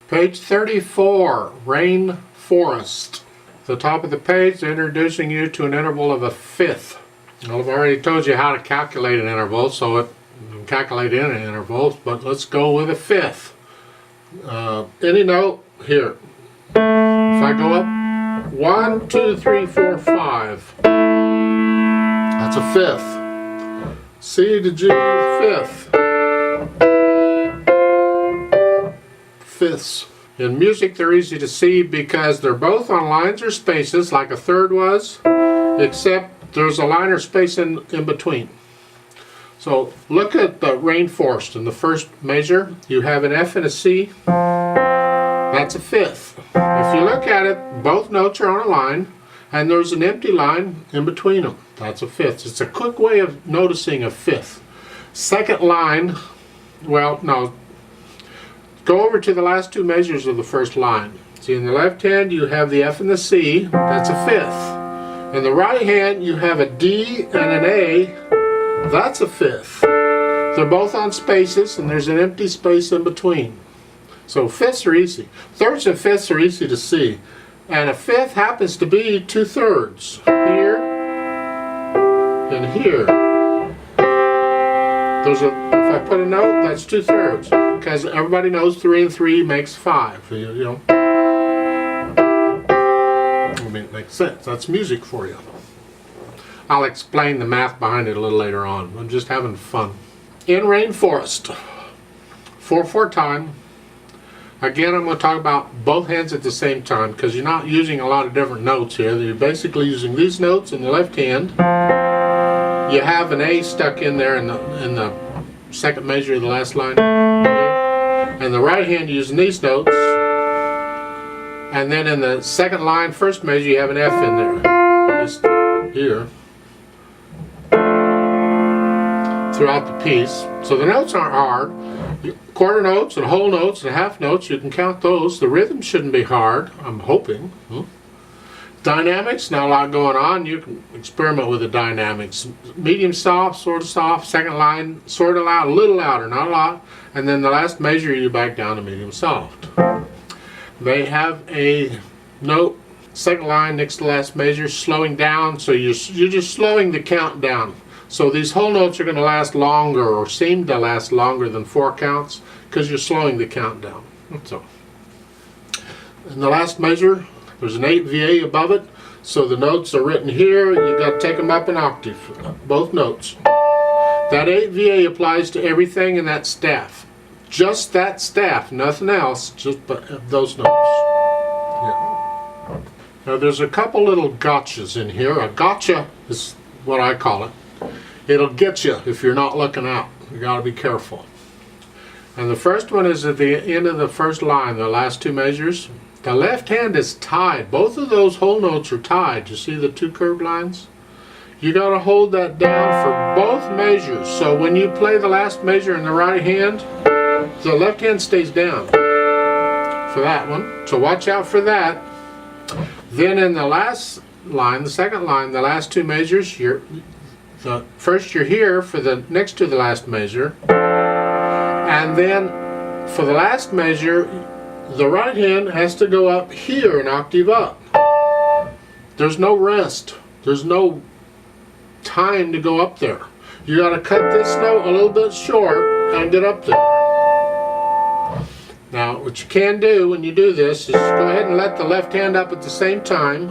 Page 34, Rainforest. At the top of the page, they're introducing you to an interval of a fifth. Well, I've already told you how to calculate an interval, so it can calculate in an interval, but let's go with a fifth. Any note here. If I go up 1, 2, 3, 4, 5, that's a fifth. C to G, fifth. Fifths. In music, they're easy to see because they're both on lines or spaces like a third was, except there's a line or space in between. So look at the rainforest. In the first measure, you have an F and a C. That's a fifth. If you look at it, both notes are on a line, and there's an empty line in between them. That's a fifth. It's a quick way of noticing a fifth. Second line, well, no. Go over to the last two measures of the first line. See, in the left hand you have the F and the C, that's a fifth. In the right hand you have a D and an A, that's a fifth. They're both on spaces and there's an empty space in between. So fifths are easy. Thirds and fifths are easy to see. And a fifth happens to be 2/3. Here and here. If I put a note, that's 2/3. Because everybody knows 3 and 3 makes 5. You know. I mean, it makes sense. That's music for you. I'll explain the math behind it a little later on. I'm just having fun. In Rainforest, 4/4 time. Again, I'm going to talk about both hands at the same time because you're not using a lot of different notes here. You're basically using these notes in the left hand. You have an A stuck in there in the second measure of the last line. And the right hand using these notes. And then in the second line, first measure, you have an F in there. Just here. Throughout the piece. So the notes aren't hard. Quarter notes and whole notes and half notes, you can count those. The rhythm shouldn't be hard, I'm hoping. Dynamics, not a lot going on. You can experiment with the dynamics. Medium soft, sort of soft. Second line, sort of loud, a little louder, not a lot. And then the last measure, you back down to medium soft. They have a note, second line next to the last measure, slowing down. So you're just slowing the count down. So these whole notes are going to last longer, or seem to last longer than 4 counts, because you're slowing the count down. That's all. In the last measure, there's an 8 VA above it, so the notes are written here. You've got to take them up an octave, both notes. That 8 VA applies to everything in that staff. Just that staff, nothing else, just those notes. Yeah. Now there's a couple little gotchas in here. A gotcha is what I call it. It'll get you if you're not looking out. You got to be careful. And the first one is at the end of the first line, the last two measures. The left hand is tied. Both of those whole notes are tied. You see the two curved lines? You got to hold that down for both measures. So when you play the last measure in the right hand, the left hand stays down for that one. So watch out for that. Then in the last line, the second line, the last two measures, first you're here for the next to the last measure. And then for the last measure, the right hand has to go up here an octave up. There's no rest. There's no time to go up there. You got to cut this note a little bit short and get up there. Now, what you can do when you do this is go ahead and let the left hand up at the same time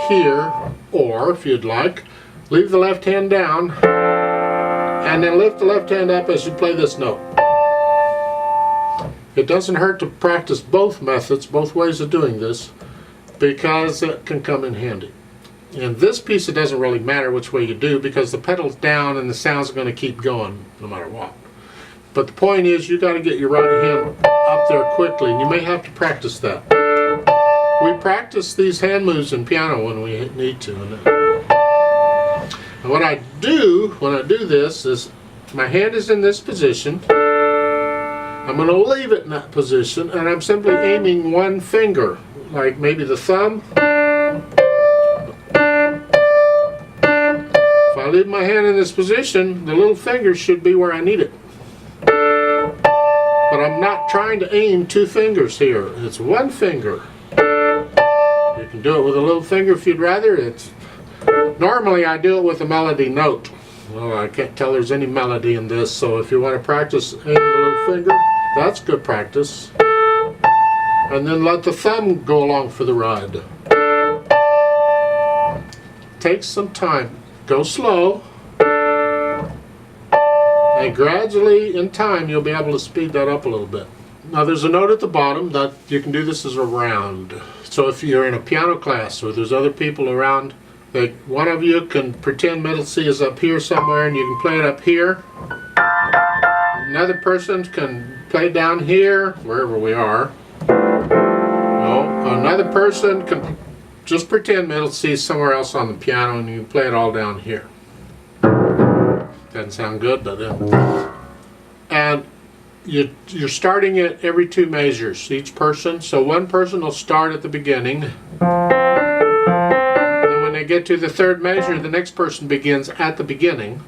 here, or if you'd like, leave the left hand down and then lift the left hand up as you play this note. It doesn't hurt to practice both methods, both ways of doing this, because it can come in handy. In this piece it doesn't really matter which way you do because the pedal's down and the sound's going to keep going no matter what. But the point is you got to get your right hand up there quickly, and you may have to practice that. We practice these hand moves in piano when we need to. And what I do when I do this is my hand is in this position. I'm going to leave it in that position, and I'm simply aiming one finger, like maybe the thumb. If I leave my hand in this position, the little finger should be where I need it. But I'm not trying to aim 2 fingers here. It's 1 finger. You can do it with a little finger if you'd rather. Normally I do it with a melody note. Well, I can't tell there's any melody in this, so if you want to practice aiming the little finger, that's good practice. And then let the thumb go along for the ride. Takes some time. Go slow. And gradually, in time, you'll be able to speed that up a little bit. Now there's a note at the bottom that you can do this as a round. So if you're in a piano class or there's other people around, like one of you can pretend middle C is up here somewhere and you can play it up here. Another person can play down here, wherever we are. Another person can just pretend middle C is somewhere else on the piano and you can play it all down here. Doesn't sound good, does it? And you're starting it every 2 measures, each person. So one person will start at the beginning. And then when they get to the 3rd measure, the next person begins at the beginning.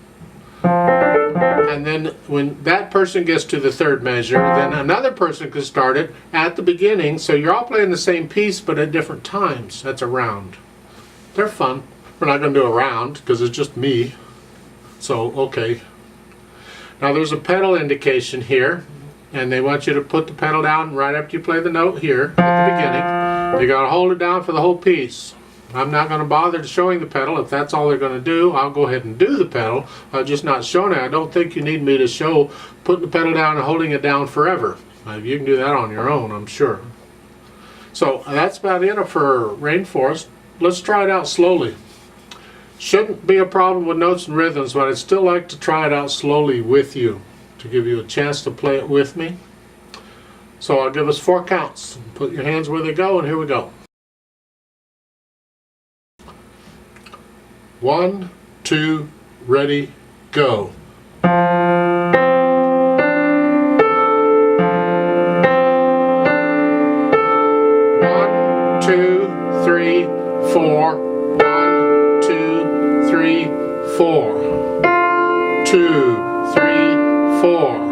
And then when that person gets to the 3rd measure, then another person can start it at the beginning. So you're all playing the same piece, but at different times. That's a round. They're fun. We're not going to do a round because it's just me. So, okay. Now there's a pedal indication here, and they want you to put the pedal down right after you play the note here at the beginning. You got to hold it down for the whole piece. I'm not going to bother showing the pedal. If that's all they're going to do, I'll go ahead and do the pedal. I'm just not showing it. I don't think you need me to show putting the pedal down and holding it down forever. You can do that on your own, I'm sure. So that's about it for Rainforest. Let's try it out slowly. Shouldn't be a problem with notes and rhythms, but I'd still like to try it out slowly with you to give you a chance to play it with me. So I'll give us 4 counts. Put your hands where they go, and here we go. 1, 2, ready, go. 1, 2, 3, 4. 4, 2, 3, 4.